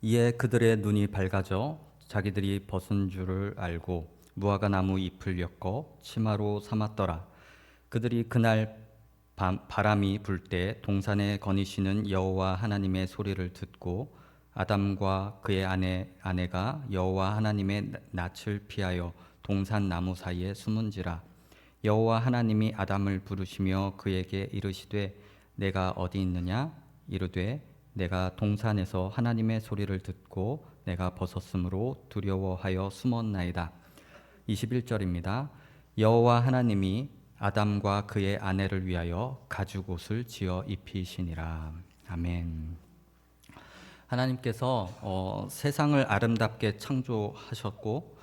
이에 그들의 눈이 밝아져 자기들이 벗은 줄을 알고 무화과 나무 잎을 엮어 치마로 삼았더라. 그들이 그날 바람이 불 때 동산에 거니시는 여호와 하나님의 소리를 듣고 아담과 그의 아내가 여호와 하나님의 낯을 피하여 동산 나무 사이에 숨은지라. 여호와 하나님이 아담을 부르시며 그에게 이르시되 내가 어디 있느냐 이르되 내가 동산에서 하나님의 소리를 듣고 내가 벗었으므로 두려워하여 숨었나이다. 21절입니다. 여호와 하나님이 아담과 그의 아내를 위하여 가죽옷을 지어 입히시니라. 아멘. 하나님께서 세상을 아름답게 창조하셨고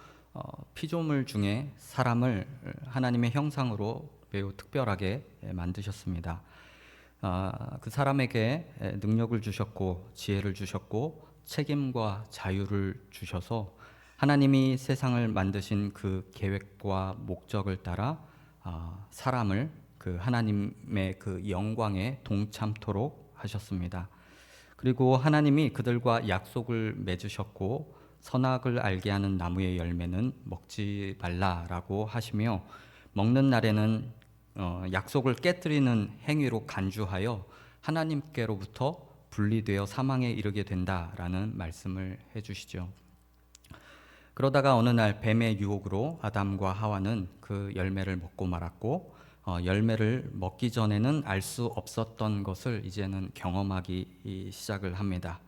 피조물 중에 사람을 하나님의 형상으로 매우 특별하게 만드셨습니다. 그 사람에게 능력을 주셨고 지혜를 주셨고 책임과 자유를 주셔서 하나님이 세상을 만드신 그 계획과 목적을 따라 사람을 그 하나님의 그 영광에 동참토록 하셨습니다. 그리고 하나님이 그들과 약속을 맺으셨고 선악을 알게 하는 나무의 열매는 먹지 말라라고 하시며 먹는 날에는 약속을 깨뜨리는 행위로 간주하여 하나님께로부터 분리되어 사망에 이르게 된다라는 말씀을 해주시죠. 그러다가 어느 날 뱀의 유혹으로 아담과 하와는 그 열매를 먹고 말았고 열매를 먹기 전에는 알 수 없었던 것을 이제는 경험하기 시작을 합니다.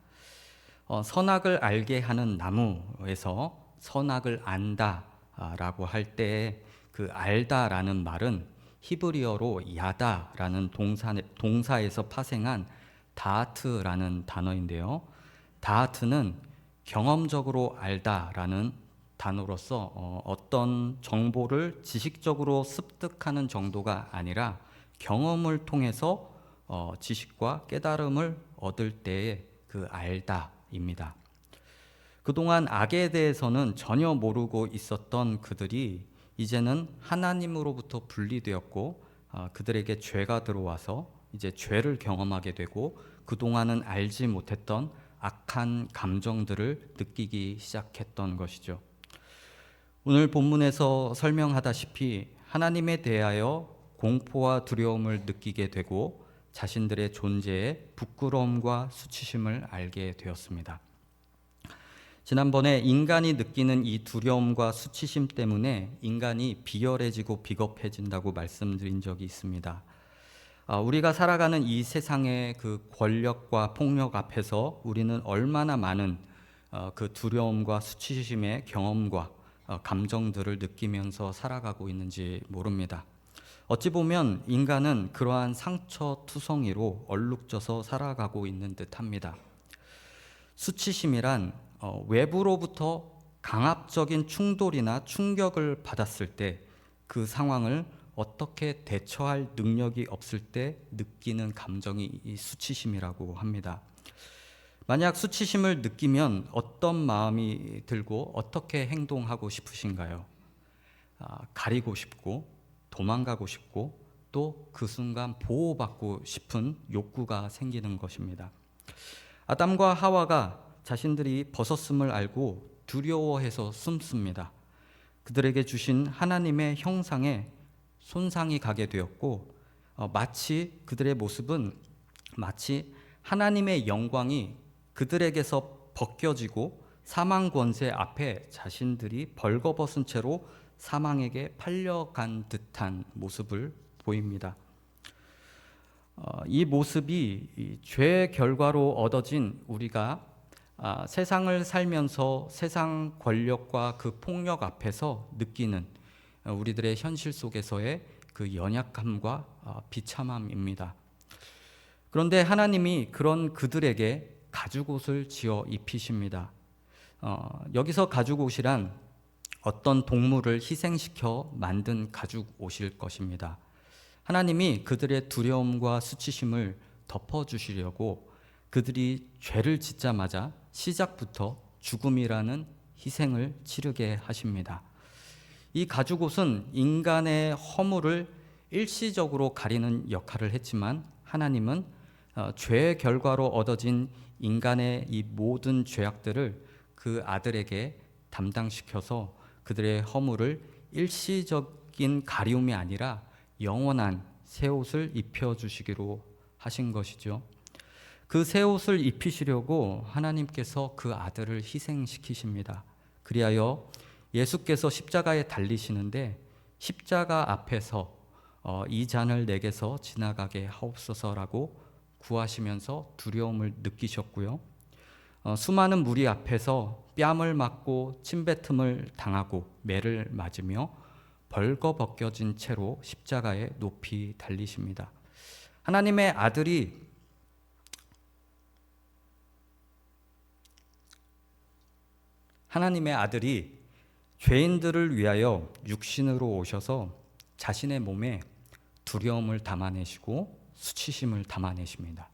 선악을 알게 하는 나무에서 선악을 안다라고 할 때 그 알다라는 말은 히브리어로 야다라는 동사에서 파생한 다하트라는 단어인데요. 다하트는 경험적으로 알다라는 단어로서 어떤 정보를 지식적으로 습득하는 정도가 아니라 경험을 통해서 지식과 깨달음을 얻을 때의 그 알다입니다. 그동안 악에 대해서는 전혀 모르고 있었던 그들이 이제는 하나님으로부터 분리되었고 그들에게 죄가 들어와서 이제 죄를 경험하게 되고 그동안은 알지 못했던 악한 감정들을 느끼기 시작했던 것이죠. 오늘 본문에서 설명하다시피 하나님에 대하여 공포와 두려움을 느끼게 되고 자신들의 존재에 부끄러움과 수치심을 알게 되었습니다. 지난번에 인간이 느끼는 이 두려움과 수치심 때문에 인간이 비열해지고 비겁해진다고 말씀드린 적이 있습니다. 우리가 살아가는 이 세상의 그 권력과 폭력 앞에서 우리는 얼마나 많은 그 두려움과 수치심의 경험과 감정들을 느끼면서 살아가고 있는지 모릅니다. 어찌 보면 인간은 그러한 상처투성이로 얼룩져서 살아가고 있는 듯합니다. 수치심이란 외부로부터 강압적인 충돌이나 충격을 받았을 때 그 상황을 어떻게 대처할 능력이 없을 때 느끼는 감정이 이 수치심이라고 합니다. 만약 수치심을 느끼면 어떤 마음이 들고 어떻게 행동하고 싶으신가요? 가리고 싶고 도망가고 싶고 또 그 순간 보호받고 싶은 욕구가 생기는 것입니다. 아담과 하와가 자신들이 벗었음을 알고 두려워해서 숨습니다. 그들에게 주신 하나님의 형상에 손상이 가게 되었고 마치 그들의 모습은 마치 하나님의 영광이 그들에게서 벗겨지고 사망 권세 앞에 자신들이 벌거벗은 채로 사망에게 팔려간 듯한 모습을 보입니다. 이 모습이 죄의 결과로 얻어진 우리가 세상을 살면서 세상 권력과 그 폭력 앞에서 느끼는 우리들의 현실 속에서의 그 연약함과 비참함입니다. 그런데 하나님이 그런 그들에게 가죽옷을 지어 입히십니다. 여기서 가죽옷이란 어떤 동물을 희생시켜 만든 가죽옷일 것입니다. 하나님이 그들의 두려움과 수치심을 덮어주시려고 그들이 죄를 짓자마자 시작부터 죽음이라는 희생을 치르게 하십니다. 이 가죽옷은 인간의 허물을 일시적으로 가리는 역할을 했지만 하나님은 죄의 결과로 얻어진 인간의 이 모든 죄악들을 그 아들에게 담당시켜서 그들의 허물을 일시적인 가리움이 아니라 영원한 새 옷을 입혀주시기로 하신 것이죠. 그 새 옷을 입히시려고 하나님께서 그 아들을 희생시키십니다. 그리하여 예수께서 십자가에 달리시는데 십자가 앞에서 이 잔을 내게서 지나가게 하옵소서라고 구하시면서 두려움을 느끼셨고요. 수많은 무리 앞에서 뺨을 맞고 침뱉음을 당하고 매를 맞으며 벌거벗겨진 채로 십자가에 높이 달리십니다. 하나님의 아들이 죄인들을 위하여 육신으로 오셔서 자신의 몸에 두려움을 담아내시고 수치심을 담아내십니다.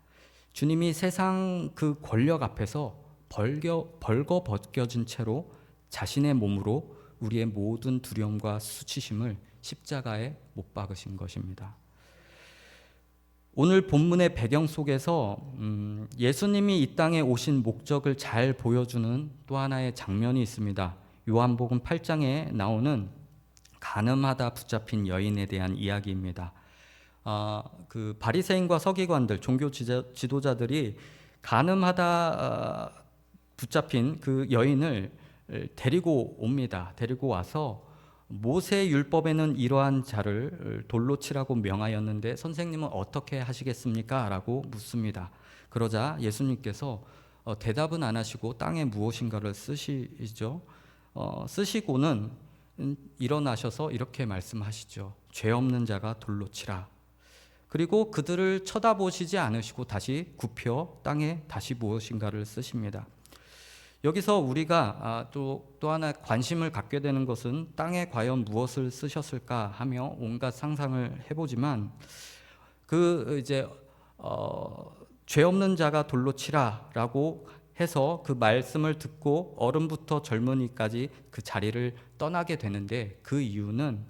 주님이 세상 그 권력 앞에서 벌거벗겨진 채로 자신의 몸으로 우리의 모든 두려움과 수치심을 십자가에 못 박으신 것입니다. 오늘 본문의 배경 속에서 예수님이 이 땅에 오신 목적을 잘 보여주는 또 하나의 장면이 있습니다. 요한복음 8장에 나오는 간음하다 붙잡힌 여인에 대한 이야기입니다. 그 바리새인과 서기관들, 종교 지도자들이 간음하다 붙잡힌 그 여인을 데리고 옵니다. 데리고 와서 모세 율법에는 이러한 자를 돌로 치라고 명하였는데 선생님은 어떻게 하시겠습니까? 라고 묻습니다. 그러자 예수님께서 대답은 안 하시고 땅에 무엇인가를 쓰시죠. 쓰시고는 일어나셔서 이렇게 말씀하시죠. 죄 없는 자가 돌로 치라. 그리고 그들을 쳐다보시지 않으시고 다시 굽혀 땅에 다시 무엇인가를 쓰십니다. 여기서 우리가 또 하나 관심을 갖게 되는 것은 땅에 과연 무엇을 쓰셨을까 하며 온갖 상상을 해보지만 죄 없는 자가 돌로 치라라고 해서 그 말씀을 듣고 어른부터 젊은이까지 그 자리를 떠나게 되는데 그 이유는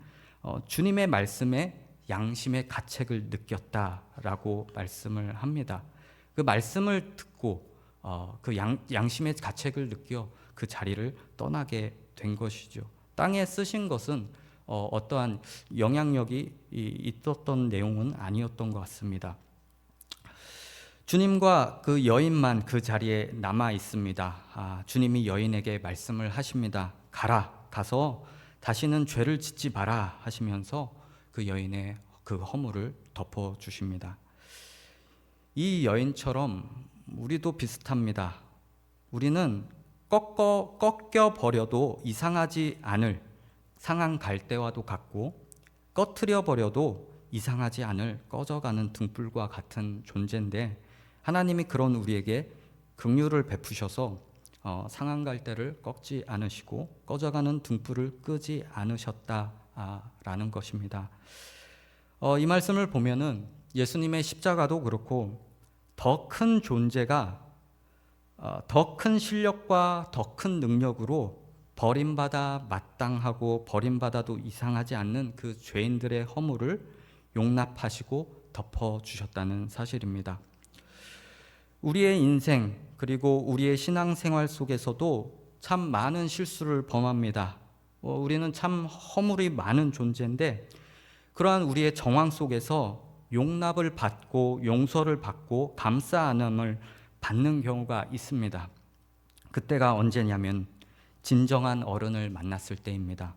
주님의 말씀에 양심의 가책을 느꼈다라고 말씀을 합니다. 그 말씀을 듣고 그 양심의 가책을 느껴 그 자리를 떠나게 된 것이죠. 땅에 쓰신 것은 어떠한 영향력이 있었던 내용은 아니었던 것 같습니다. 주님과 그 여인만 그 자리에 남아 있습니다. 주님이 여인에게 말씀을 하십니다. 가서 다시는 죄를 짓지 마라 하시면서 그 여인의 그 허물을 덮어주십니다. 이 여인처럼 우리도 비슷합니다. 우리는 꺾여버려도 이상하지 않을 상한 갈대와도 같고 꺼트려버려도 이상하지 않을 꺼져가는 등불과 같은 존재인데 하나님이 그런 우리에게 긍휼을 베푸셔서 상한 갈대를 꺾지 않으시고 꺼져가는 등불을 끄지 않으셨다라는 것입니다. 이 말씀을 보면은 예수님의 십자가도 그렇고 더 큰 존재가 더 큰 실력과 더 큰 능력으로 버림받아 마땅하고 버림받아도 이상하지 않는 그 죄인들의 허물을 용납하시고 덮어주셨다는 사실입니다. 우리의 인생 그리고 우리의 신앙생활 속에서도 참 많은 실수를 범합니다. 우리는 참 허물이 많은 존재인데 그러한 우리의 정황 속에서 용납을 받고 용서를 받고 감싸 안음을 받는 경우가 있습니다. 그때가 언제냐면 진정한 어른을 만났을 때입니다.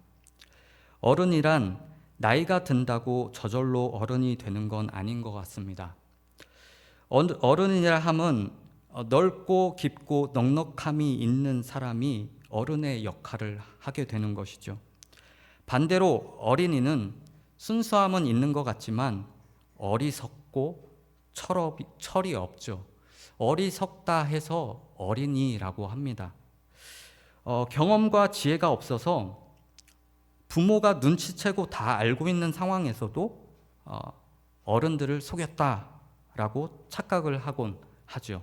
어른이란 나이가 든다고 저절로 어른이 되는 건 아닌 것 같습니다. 어른이라 함은 넓고 깊고 넉넉함이 있는 사람이 어른의 역할을 하게 되는 것이죠. 반대로 어린이는 순수함은 있는 것 같지만 어리석고 철이 없죠. 어리석다 해서 어린이라고 합니다. 경험과 지혜가 없어서 부모가 눈치채고 다 알고 있는 상황에서도 어른들을 속였다라고 착각을 하곤 하죠.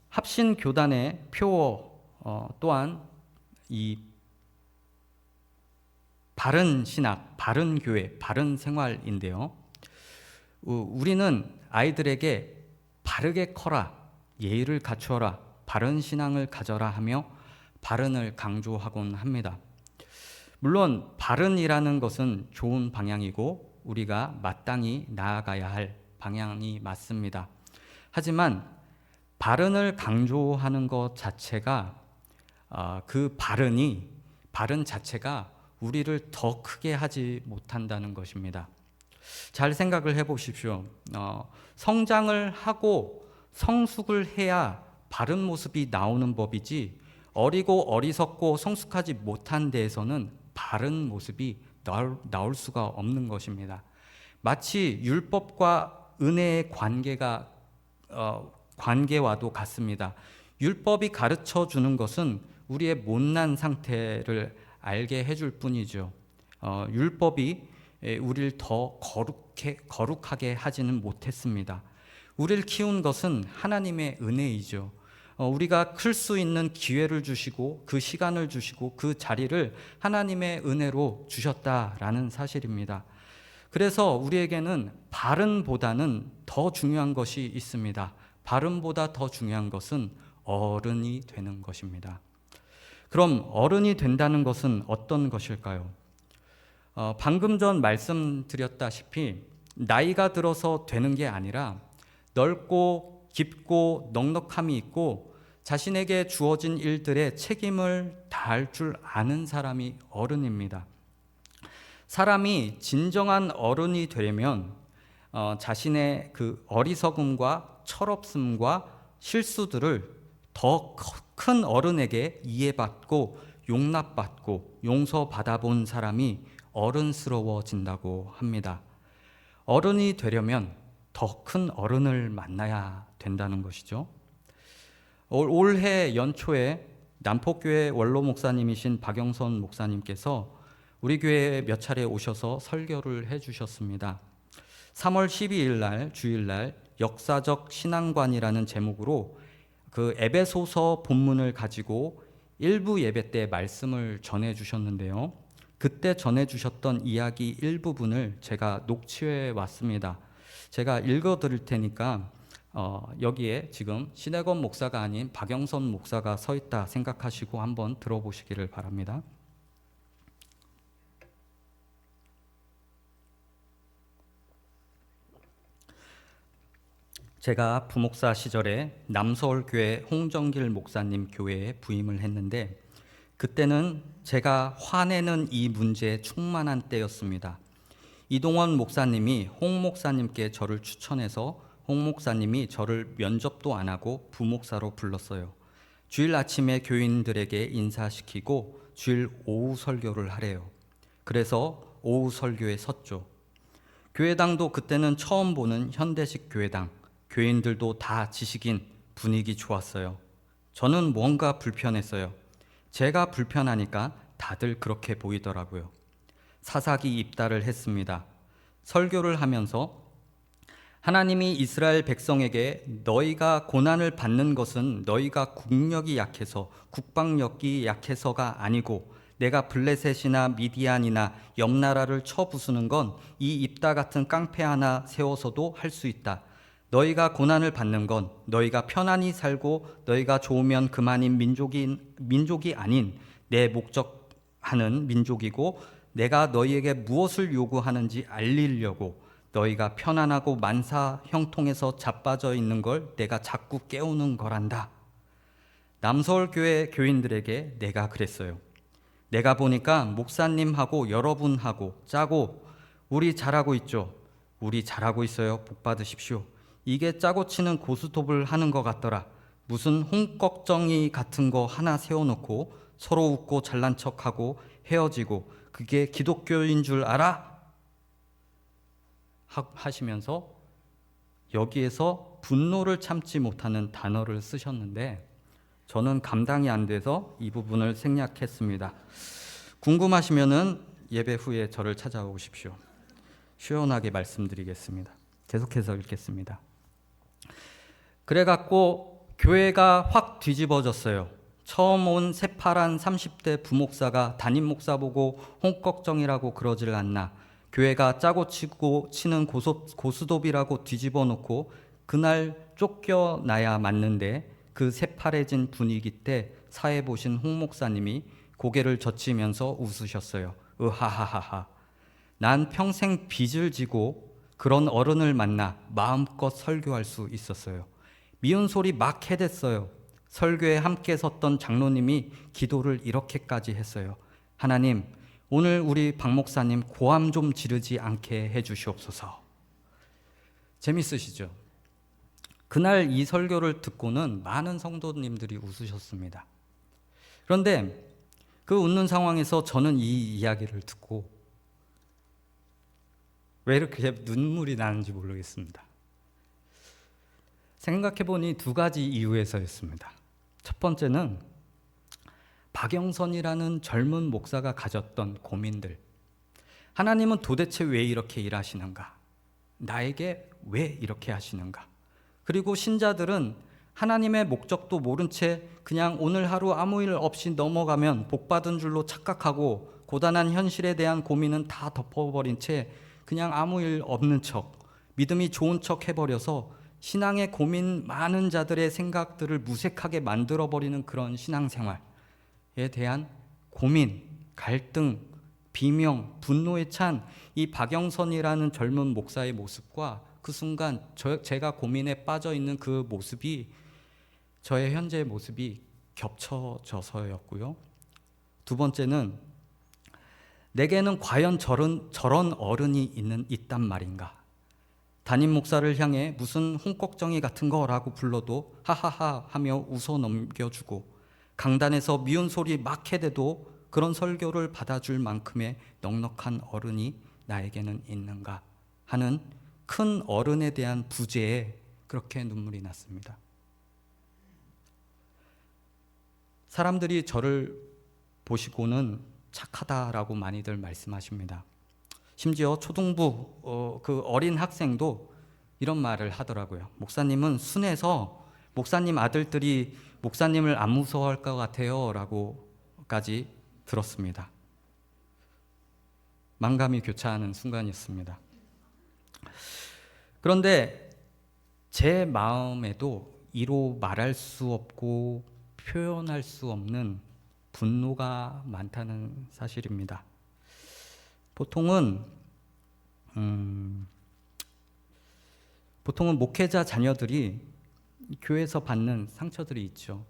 합신교단의 표어 또한 이 바른 신학, 바른 교회, 바른 생활인데요. 우리는 아이들에게 바르게 커라, 예의를 갖추어라, 바른 신앙을 가져라 하며 바른을 강조하곤 합니다. 물론 바른이라는 것은 좋은 방향이고 우리가 마땅히 나아가야 할 방향이 맞습니다. 하지만 바른을 강조하는 것 자체가 그 바른 자체가 우리를 더 크게 하지 못한다는 것입니다. 잘 생각을 해보십시오. 성장을 하고 성숙을 해야 바른 모습이 나오는 법이지, 어리고 어리석고 성숙하지 못한 데에서는 바른 모습이 나올 수가 없는 것입니다. 마치 율법과 은혜의 관계와도 같습니다. 율법이 가르쳐 주는 것은 우리의 못난 상태를 알게 해줄 뿐이죠. 율법이 우리를 더 거룩하게 하지는 못했습니다. 우리를 키운 것은 하나님의 은혜이죠. 우리가 클 수 있는 기회를 주시고 그 시간을 주시고 그 자리를 하나님의 은혜로 주셨다라는 사실입니다. 그래서 우리에게는 바른보다는 더 중요한 것이 있습니다. 바른보다 더 중요한 것은 어른이 되는 것입니다. 그럼 어른이 된다는 것은 어떤 것일까요? 방금 전 말씀드렸다시피 나이가 들어서 되는 게 아니라 넓고 깊고 넉넉함이 있고 자신에게 주어진 일들의 책임을 다할 줄 아는 사람이 어른입니다. 사람이 진정한 어른이 되려면 자신의 그 어리석음과 철없음과 실수들을 더 큰 어른에게 이해받고 용납받고 용서받아 본 사람이 어른스러워진다고 합니다. 어른이 되려면 더 큰 어른을 만나야 된다는 것이죠. 올해 연초에 남포교회 원로 목사님이신 박영선 목사님께서 우리 교회에 몇 차례 오셔서 설교를 해주셨습니다. 3월 12일 날 주일날 역사적 신앙관이라는 제목으로 그 에베소서 본문을 가지고 일부 예배 때 말씀을 전해주셨는데요. 그때 전해주셨던 이야기 일부분을 제가 녹취해 왔습니다. 제가 읽어드릴 테니까 여기에 지금 신혜건 목사가 아닌 박영선 목사가 서 있다 생각하시고 한번 들어보시기를 바랍니다. 제가 부목사 시절에 남서울교회 홍정길 목사님 교회에 부임을 했는데 그때는 제가 화내는 이 문제에 충만한 때였습니다. 이동원 목사님이 홍 목사님께 저를 추천해서 홍 목사님이 저를 면접도 안 하고 부목사로 불렀어요. 주일 아침에 교인들에게 인사시키고 주일 오후 설교를 하래요. 그래서 오후 설교에 섰죠. 교회당도 그때는 처음 보는 현대식 교회당, 교인들도 다 지식인, 분위기 좋았어요. 저는 뭔가 불편했어요. 제가 불편하니까 다들 그렇게 보이더라고요. 사사기 입다를 했습니다. 설교를 하면서 하나님이 이스라엘 백성에게 너희가 고난을 받는 것은 너희가 국력이 약해서 국방력이 약해서가 아니고 내가 블레셋이나 미디안이나 옆 나라를 쳐부수는 건 이 입다 같은 깡패 하나 세워서도 할 수 있다. 너희가 고난을 받는 건 너희가 편안히 살고 너희가 좋으면 그만인 민족이 아닌 내 목적하는 민족이고 내가 너희에게 무엇을 요구하는지 알리려고 너희가 편안하고 만사 형통해서 자빠져 있는 걸 내가 자꾸 깨우는 거란다. 남서울교회 교인들에게 내가 그랬어요. 내가 보니까 목사님하고 여러분하고 짜고 우리 잘하고 있죠. 우리 잘하고 있어요. 복 받으십시오. 이게 짜고 치는 고스톱을 하는 것 같더라. 무슨 홍꺽정이 같은 거 하나 세워놓고 서로 웃고 잘난 척하고 헤어지고 그게 기독교인 줄 알아? 하시면서 여기에서 분노를 참지 못하는 단어를 쓰셨는데 저는 감당이 안 돼서 이 부분을 생략했습니다. 궁금하시면은 예배 후에 저를 찾아오십시오. 시원하게 말씀드리겠습니다. 계속해서 읽겠습니다. 그래갖고 교회가 확 뒤집어졌어요. 처음 온 새파란 30대 부목사가 담임 목사 보고 홍꺽정이라고 그러질 않나. 교회가 짜고 치고 치는 고스톱이라고 뒤집어 놓고 그날 쫓겨나야 맞는데 그 새파래진 분위기 때 사회 보신 홍 목사님이 고개를 젖히면서 웃으셨어요. 으하하하하. 난 평생 빚을 지고 그런 어른을 만나 마음껏 설교할 수 있었어요. 미운 소리 막 해댔어요. 설교에 함께 섰던 장로님이 기도를 이렇게까지 했어요. 하나님, 오늘 우리 박 목사님 고함 좀 지르지 않게 해주시옵소서. 재밌으시죠? 그날 이 설교를 듣고는 많은 성도님들이 웃으셨습니다. 그런데 그 웃는 상황에서 저는 이 이야기를 듣고 왜 이렇게 눈물이 나는지 모르겠습니다. 생각해보니 두 가지 이유에서였습니다. 첫 번째는 박영선이라는 젊은 목사가 가졌던 고민들. 하나님은 도대체 왜 이렇게 일하시는가? 나에게 왜 이렇게 하시는가? 그리고 신자들은 하나님의 목적도 모른 채 그냥 오늘 하루 아무 일 없이 넘어가면 복받은 줄로 착각하고 고단한 현실에 대한 고민은 다 덮어버린 채 그냥 아무 일 없는 척, 믿음이 좋은 척 해버려서 신앙에 고민 많은 자들의 생각들을 무색하게 만들어버리는 그런 신앙생활에 대한 고민, 갈등, 비명, 분노에 찬 이 박영선이라는 젊은 목사의 모습과 그 순간 제가 고민에 빠져 있는 그 모습이 저의 현재의 모습이 겹쳐져서였고요. 두 번째는 내게는 과연 저런 어른이 있단 말인가? 담임 목사를 향해 무슨 홍꺽정이 같은 거라고 불러도 하하하 하며 웃어 넘겨주고 강단에서 미운 소리 막 해대도 그런 설교를 받아줄 만큼의 넉넉한 어른이 나에게는 있는가 하는 큰 어른에 대한 부재에 그렇게 눈물이 났습니다. 사람들이 저를 보시고는 착하다라고 많이들 말씀하십니다. 심지어 초등부 그 어린 학생도 이런 말을 하더라고요. 목사님은 순해서 목사님 아들들이 목사님을 안 무서워할 것 같아요 라고까지 들었습니다. 만감이 교차하는 순간이었습니다. 그런데 제 마음에도 이로 말할 수 없고 표현할 수 없는 분노가 많다는 사실입니다. 보통은 목회자 자녀들이 교회에서 받는 상처들이 있죠.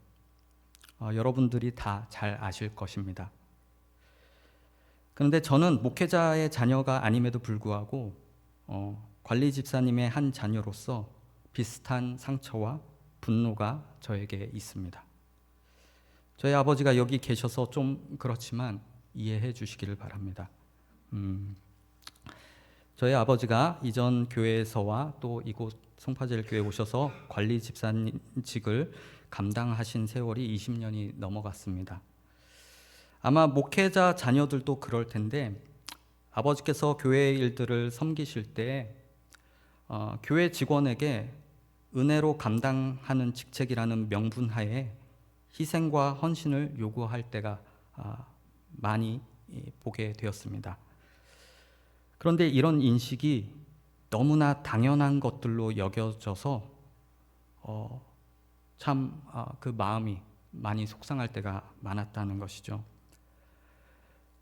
여러분들이 다 잘 아실 것입니다. 그런데 저는 목회자의 자녀가 아님에도 불구하고 관리 집사님의 한 자녀로서 비슷한 상처와 분노가 저에게 있습니다. 저희 아버지가 여기 계셔서 좀 그렇지만 이해해 주시기를 바랍니다. 저희 아버지가 이전 교회에서와 또 이곳 송파제일 교회에 오셔서 관리 집사직을 감당하신 세월이 20년이 넘어갔습니다. 아마 목회자 자녀들도 그럴 텐데 아버지께서 교회의 일들을 섬기실 때 교회 직원에게 은혜로 감당하는 직책이라는 명분하에 희생과 헌신을 요구할 때가 많이 보게 되었습니다. 그런데 이런 인식이 너무나 당연한 것들로 여겨져서 참 그 마음이 많이 속상할 때가 많았다는 것이죠.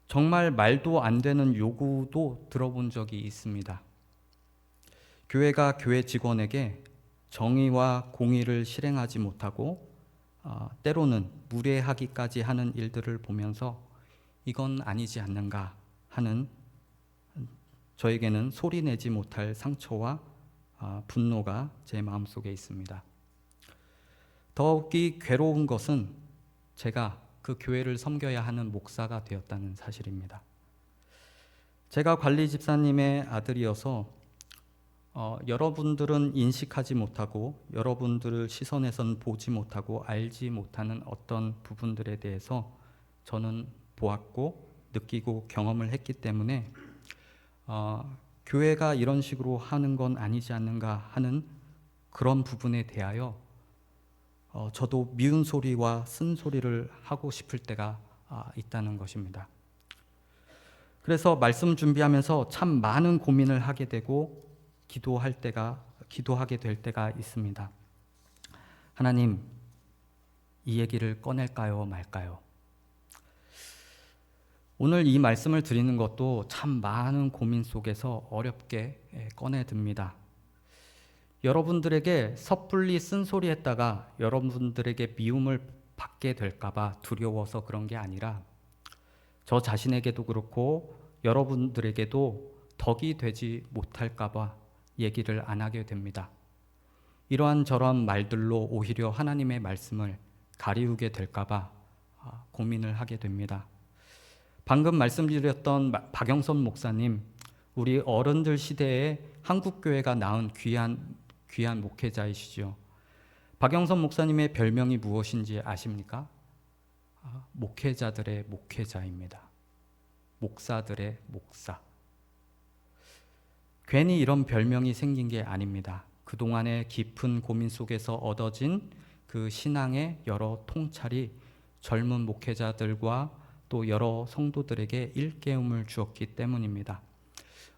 정말 말도 안 되는 요구도 들어본 적이 있습니다. 교회가 교회 직원에게 정의와 공의를 실행하지 못하고 때로는 무례하기까지 하는 일들을 보면서 이건 아니지 않는가 하는 저에게는 소리내지 못할 상처와 분노가 제 마음속에 있습니다. 더욱이 괴로운 것은 제가 그 교회를 섬겨야 하는 목사가 되었다는 사실입니다. 제가 관리 집사님의 아들이어서 여러분들은 인식하지 못하고 여러분들 시선에선 보지 못하고 알지 못하는 어떤 부분들에 대해서 저는 보았고 느끼고 경험을 했기 때문에 교회가 이런 식으로 하는 건 아니지 않는가 하는 그런 부분에 대하여 저도 미운 소리와 쓴소리를 하고 싶을 때가 있다는 것입니다. 그래서 말씀 준비하면서 참 많은 고민을 하게 되고 기도하게 될 때가 있습니다. 하나님, 이 얘기를 꺼낼까요, 말까요? 오늘 이 말씀을 드리는 것도 참 많은 고민 속에서 어렵게 꺼내듭니다. 여러분들에게 섣불리 쓴소리했다가 여러분들에게 미움을 받게 될까봐 두려워서 그런 게 아니라 저 자신에게도 그렇고 여러분들에게도 덕이 되지 못할까봐 얘기를 안 하게 됩니다. 이러한 저러한 말들로 오히려 하나님의 말씀을 가리우게 될까봐 고민을 하게 됩니다. 방금 말씀드렸던 박영선 목사님, 우리 어른들 시대에 한국교회가 낳은 귀한 목회자이시죠. 박영선 목사님의 별명이 무엇인지 아십니까? 목회자들의 목회자입니다. 목사들의 목사. 괜히 이런 별명이 생긴 게 아닙니다. 그동안의 깊은 고민 속에서 얻어진 그 신앙의 여러 통찰이 젊은 목회자들과 또 여러 성도들에게 일깨움을 주었기 때문입니다.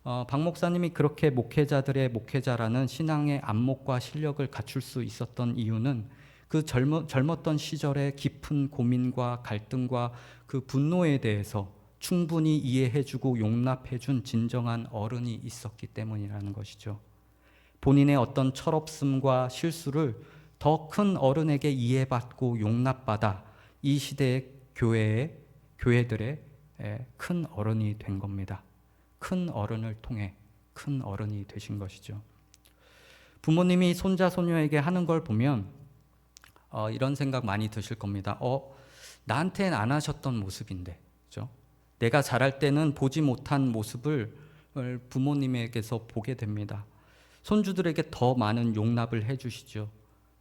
박 목사님이 그렇게 목회자들의 목회자라는 신앙의 안목과 실력을 갖출 수 있었던 이유는 그 젊었던 시절의 깊은 고민과 갈등과 그 분노에 대해서 충분히 이해해주고 용납해준 진정한 어른이 있었기 때문이라는 것이죠. 본인의 어떤 철없음과 실수를 더 큰 어른에게 이해받고 용납받아 이 시대의 교회들의 큰 어른이 된 겁니다. 큰 어른을 통해 큰 어른이 되신 것이죠. 부모님이 손자 손녀에게 하는 걸 보면 이런 생각 많이 드실 겁니다. 나한테는 안 하셨던 모습인데, 그렇죠? 내가 자랄 때는 보지 못한 모습을 부모님에게서 보게 됩니다. 손주들에게 더 많은 용납을 해주시죠.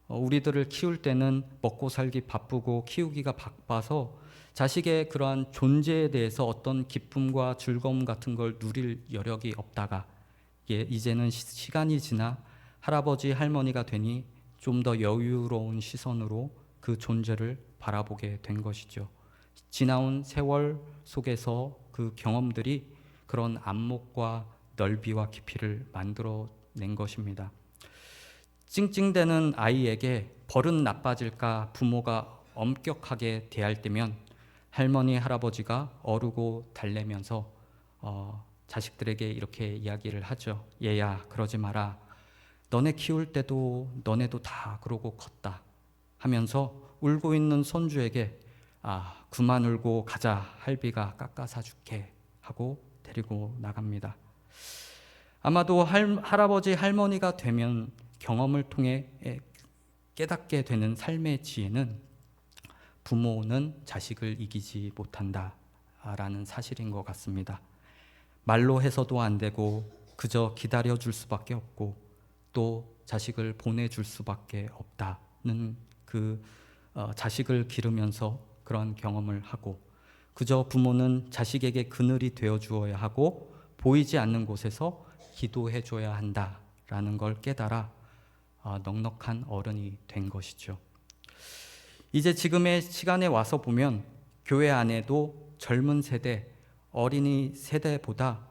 우리들을 키울 때는 먹고 살기 바쁘고 키우기가 바빠서 자식의 그러한 존재에 대해서 어떤 기쁨과 즐거움 같은 걸 누릴 여력이 없다가 이제는 시간이 지나 할아버지 할머니가 되니 좀 더 여유로운 시선으로 그 존재를 바라보게 된 것이죠. 지나온 세월 속에서 그 경험들이 그런 안목과 넓이와 깊이를 만들어낸 것입니다. 찡찡대는 아이에게 버릇 나빠질까 부모가 엄격하게 대할 때면 할머니, 할아버지가 어르고 달래면서 자식들에게 이렇게 이야기를 하죠. 얘야, 그러지 마라. 너네 키울 때도 너네도 다 그러고 컸다 하면서 울고 있는 손주에게 그만 울고 가자, 할비가 깎아 사줄게 하고 데리고 나갑니다. 아마도 할아버지, 할머니가 되면 경험을 통해 깨닫게 되는 삶의 지혜는 부모는 자식을 이기지 못한다라는 사실인 것 같습니다. 말로 해서도 안 되고 그저 기다려줄 수밖에 없고 또 자식을 보내줄 수밖에 없다는 자식을 기르면서 그런 경험을 하고 그저 부모는 자식에게 그늘이 되어주어야 하고 보이지 않는 곳에서 기도해줘야 한다라는 걸 깨달아 넉넉한 어른이 된 것이죠. 이제 지금의 시간에 와서 보면 교회 안에도 젊은 세대, 어린이 세대보다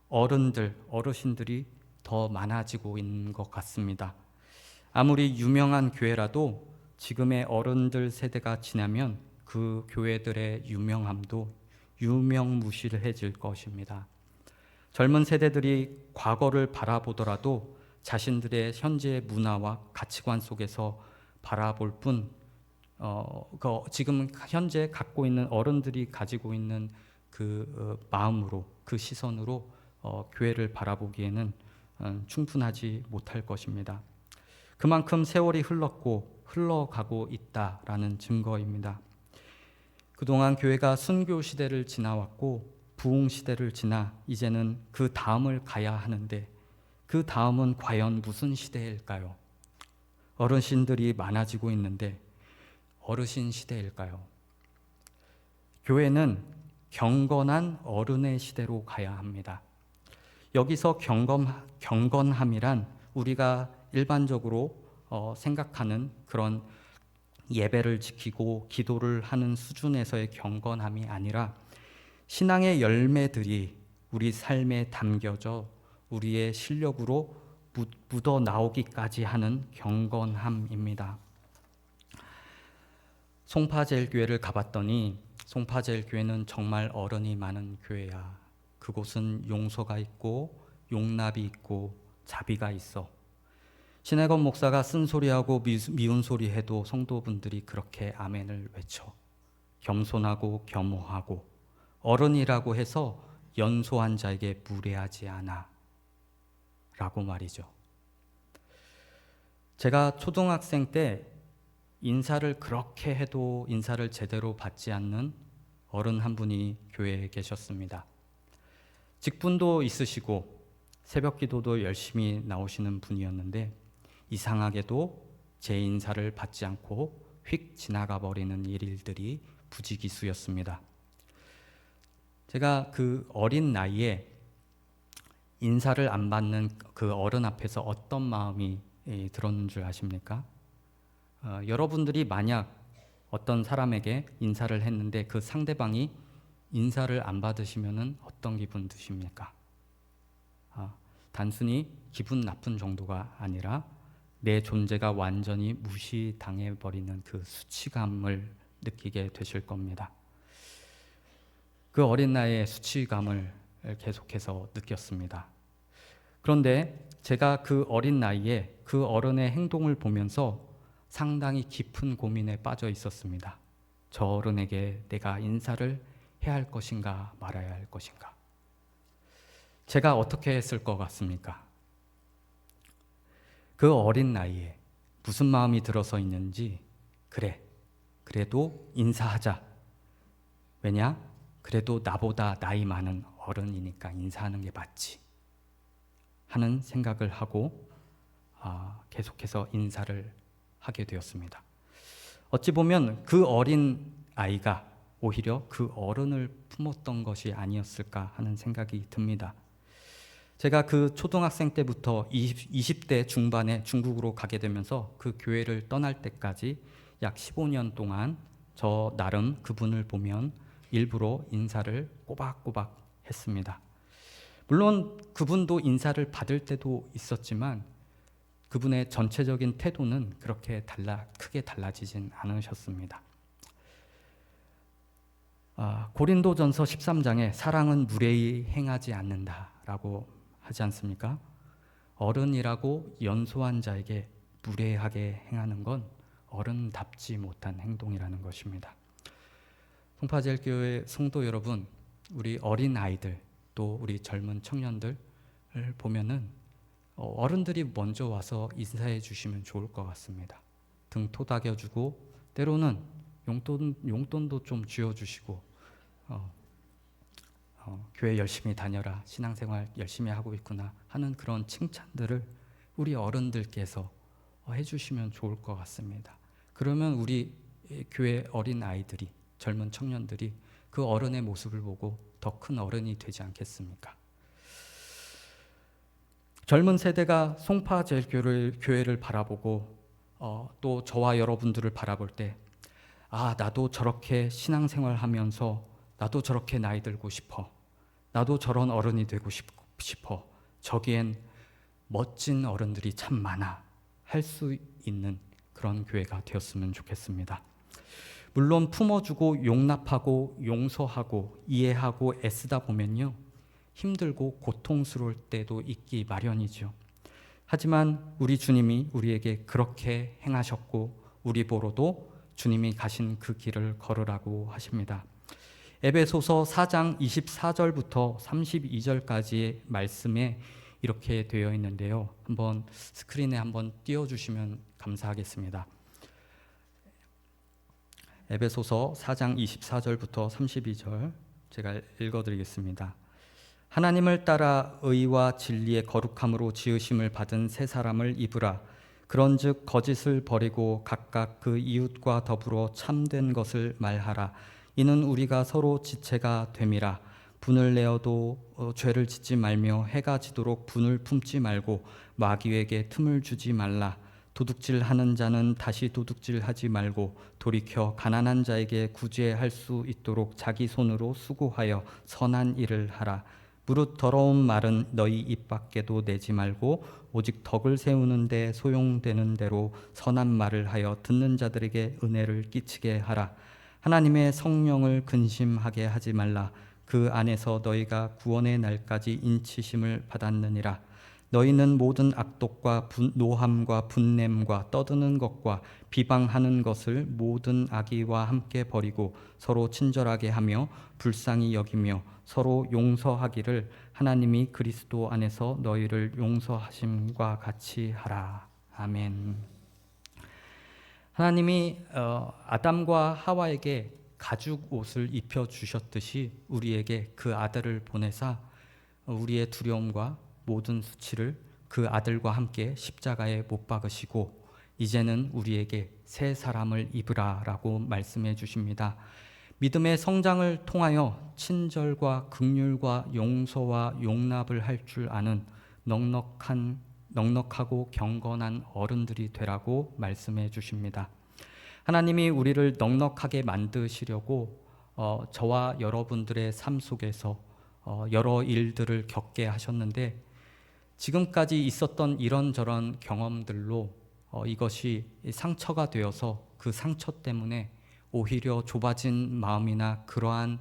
어르신들이 더 많아지고 있는 것 같습니다. 아무리 유명한 교회라도 지금의 어른들 세대가 지나면 그 교회들의 유명함도 유명무실해질 것입니다. 젊은 세대들이 과거를 바라보더라도 자신들의 현재의 문화와 가치관 속에서 바라볼 뿐 지금 현재 갖고 있는 어른들이 가지고 있는 그 마음으로 그 시선으로 교회를 바라보기에는 충분하지 못할 것입니다. 그만큼 세월이 흘러가고 있다라는 증거입니다. 그동안 교회가 순교 시대를 지나왔고 부흥 시대를 지나 이제는 그 다음을 가야 하는데 그 다음은 과연 무슨 시대일까요? 어르신들이 많아지고 있는데 어르신 시대일까요? 교회는 경건한 어른의 시대로 가야 합니다. 여기서 경건함이란 우리가 일반적으로 생각하는 그런 예배를 지키고 기도를 하는 수준에서의 경건함이 아니라 신앙의 열매들이 우리 삶에 담겨져 우리의 실력으로 묻어 나오기까지 하는 경건함입니다. 송파제일교회를 가봤더니 송파제일교회는 정말 어른이 많은 교회야. 그곳은 용서가 있고 용납이 있고 자비가 있어. 신혜건 목사가 쓴소리하고 미운 소리 해도 성도분들이 그렇게 아멘을 외쳐. 겸손하고 겸허하고 어른이라고 해서 연소한 자에게 무례하지 않아 라고 말이죠. 제가 초등학생 때 인사를 그렇게 해도 인사를 제대로 받지 않는 어른 한 분이 교회에 계셨습니다. 직분도 있으시고 새벽 기도도 열심히 나오시는 분이었는데 이상하게도 제 인사를 받지 않고 휙 지나가 버리는 일들이 부지기수였습니다. 제가 그 어린 나이에 인사를 안 받는 그 어른 앞에서 어떤 마음이 들었는 줄 아십니까? 여러분들이 만약 어떤 사람에게 인사를 했는데 그 상대방이 인사를 안 받으시면은 어떤 기분 드십니까? 단순히 기분 나쁜 정도가 아니라 내 존재가 완전히 무시당해 버리는 그 수치감을 느끼게 되실 겁니다. 그 어린 나이에 수치감을 계속해서 느꼈습니다. 그런데 제가 그 어린 나이에 그 어른의 행동을 보면서 상당히 깊은 고민에 빠져 있었습니다. 저 어른에게 내가 인사를 해야 할 것인가 말아야 할 것인가. 제가 어떻게 했을 것 같습니까? 그 어린 나이에 무슨 마음이 들어서 있는지 그래도 인사하자. 왜냐? 그래도 나보다 나이 많은 어른이니까 인사하는 게 맞지 하는 생각을 하고 계속해서 인사를 하게 되었습니다. 어찌 보면 그 어린 아이가 오히려 그 어른을 품었던 것이 아니었을까 하는 생각이 듭니다. 제가 그 초등학생 때부터 20대 중반에 중국으로 가게 되면서 그 교회를 떠날 때까지 약 15년 동안 저 나름 그분을 보면 일부러 인사를 꼬박꼬박 했습니다. 물론 그분도 인사를 받을 때도 있었지만 그분의 전체적인 태도는 그렇게 크게 달라지진 않으셨습니다. 고린도전서 13장에 사랑은 무례히 행하지 않는다라고 하지 않습니까? 어른이라고 연소한 자에게 무례하게 행하는 건 어른답지 못한 행동이라는 것입니다. 송파제일교회 성도 여러분, 우리 어린 아이들 또 우리 젊은 청년들을 보면은 어른들이 먼저 와서 인사해 주시면 좋을 것 같습니다. 등 토닥여주고 때로는 용돈도 좀 쥐어주시고 교회 열심히 다녀라, 신앙생활 열심히 하고 있구나 하는 그런 칭찬들을 우리 어른들께서 해주시면 좋을 것 같습니다. 그러면 우리 교회 어린 아이들이, 젊은 청년들이 그 어른의 모습을 보고 더 큰 어른이 되지 않겠습니까? 젊은 세대가 송파제일교회를 바라보고 또 저와 여러분들을 바라볼 때 나도 저렇게 신앙생활하면서 나도 저렇게 나이 들고 싶어. 나도 저런 어른이 되고 싶어. 저기엔 멋진 어른들이 참 많아. 할 수 있는 그런 교회가 되었으면 좋겠습니다. 물론 품어주고 용납하고 용서하고 이해하고 애쓰다 보면요, 힘들고 고통스러울 때도 있기 마련이죠. 하지만 우리 주님이 우리에게 그렇게 행하셨고 우리 보러도 주님이 가신 그 길을 걸으라고 하십니다. 에베소서 4장 24절부터 32절까지의 말씀에 이렇게 되어 있는데요. 한번 스크린에 한번 띄워주시면 감사하겠습니다. 에베소서 4장 24절부터 32절 제가 읽어드리겠습니다. 하나님을 따라 의와 진리의 거룩함으로 지으심을 받은 새 사람을 입으라. 그런즉 거짓을 버리고 각각 그 이웃과 더불어 참된 것을 말하라. 이는 우리가 서로 지체가 됨이라. 분을 내어도 죄를 짓지 말며 해가 지도록 분을 품지 말고 마귀에게 틈을 주지 말라. 도둑질하는 자는 다시 도둑질하지 말고 돌이켜 가난한 자에게 구제할 수 있도록 자기 손으로 수고하여 선한 일을 하라. 무릇 더러운 말은 너희 입 밖에도 내지 말고 오직 덕을 세우는 데 소용되는 대로 선한 말을 하여 듣는 자들에게 은혜를 끼치게 하라. 하나님의 성령을 근심하게 하지 말라. 그 안에서 너희가 구원의 날까지 인치심을 받았느니라. 너희는 모든 악독과 노함과 분냄과 떠드는 것과 비방하는 것을 모든 악의와 함께 버리고 서로 친절하게 하며 불쌍히 여기며 서로 용서하기를 하나님이 그리스도 안에서 너희를 용서하심과 같이 하라. 아멘. 하나님이 아담과 하와에게 가죽 옷을 입혀 주셨듯이 우리에게 그 아들을 보내사 우리의 두려움과 모든 수치를 그 아들과 함께 십자가에 못 박으시고 이제는 우리에게 새 사람을 입으라라고 말씀해 주십니다. 믿음의 성장을 통하여 친절과 긍휼과 용서와 용납을 할 줄 아는 넉넉하고 경건한 어른들이 되라고 말씀해 주십니다. 하나님이 우리를 넉넉하게 만드시려고 저와 여러분들의 삶 속에서 여러 일들을 겪게 하셨는데 지금까지 있었던 이런저런 경험들로 이것이 상처가 되어서 그 상처 때문에 오히려 좁아진 마음이나 그러한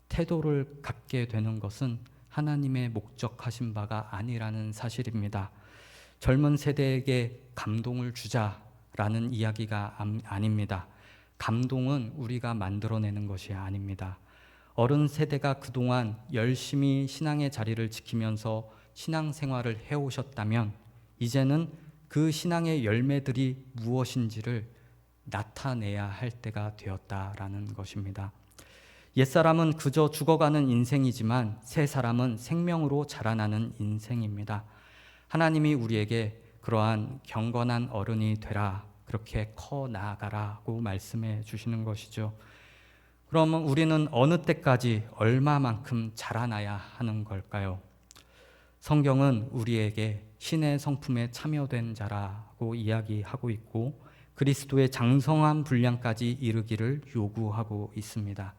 태도를 갖게 되는 것은 하나님의 목적하신 바가 아니라는 사실입니다. 젊은 세대에게 감동을 주자라는 이야기가 아닙니다. 감동은 우리가 만들어내는 것이 아닙니다. 어른 세대가 그동안 열심히 신앙의 자리를 지키면서 신앙생활을 해오셨다면 이제는 그 신앙의 열매들이 무엇인지를 나타내야 할 때가 되었다라는 것입니다. 옛사람은 그저 죽어가는 인생이지만 새 사람은 생명으로 자라나는 인생입니다. 하나님이 우리에게 그러한 경건한 어른이 되라, 그렇게 커 나아가라고 말씀해 주시는 것이죠. 그러면 우리는 어느 때까지 얼마만큼 자라나야 하는 걸까요? 성경은 우리에게 신의 성품에 참여된 자라고 이야기하고 있고 그리스도의 장성한 분량까지 이르기를 요구하고 있습니다.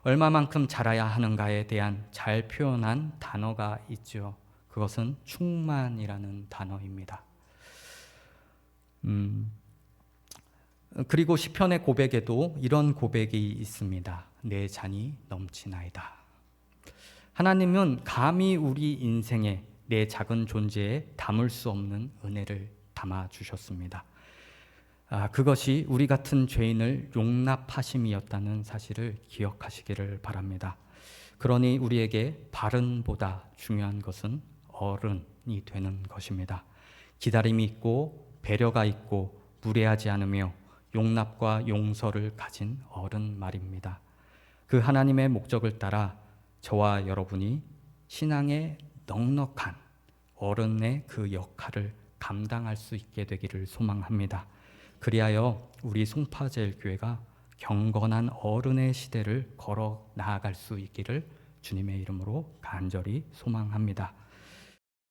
얼마만큼 자라야 하는가에 대한 잘 표현한 단어가 있죠. 그것은 충만이라는 단어입니다. 그리고 시편의 고백에도 이런 고백이 있습니다. 내 잔이 넘치나이다. 하나님은 감히 우리 인생에 내 작은 존재에 담을 수 없는 은혜를 담아주셨습니다. 그것이 우리 같은 죄인을 용납하심이었다는 사실을 기억하시기를 바랍니다. 그러니 우리에게 바른보다 중요한 것은 어른이 되는 것입니다. 기다림이 있고 배려가 있고 무례하지 않으며 용납과 용서를 가진 어른 말입니다. 그 하나님의 목적을 따라 저와 여러분이 신앙의 넉넉한 어른의 그 역할을 감당할 수 있게 되기를 소망합니다. 그리하여 우리 송파제일교회가 경건한 어른의 시대를 걸어 나아갈 수 있기를 주님의 이름으로 간절히 소망합니다.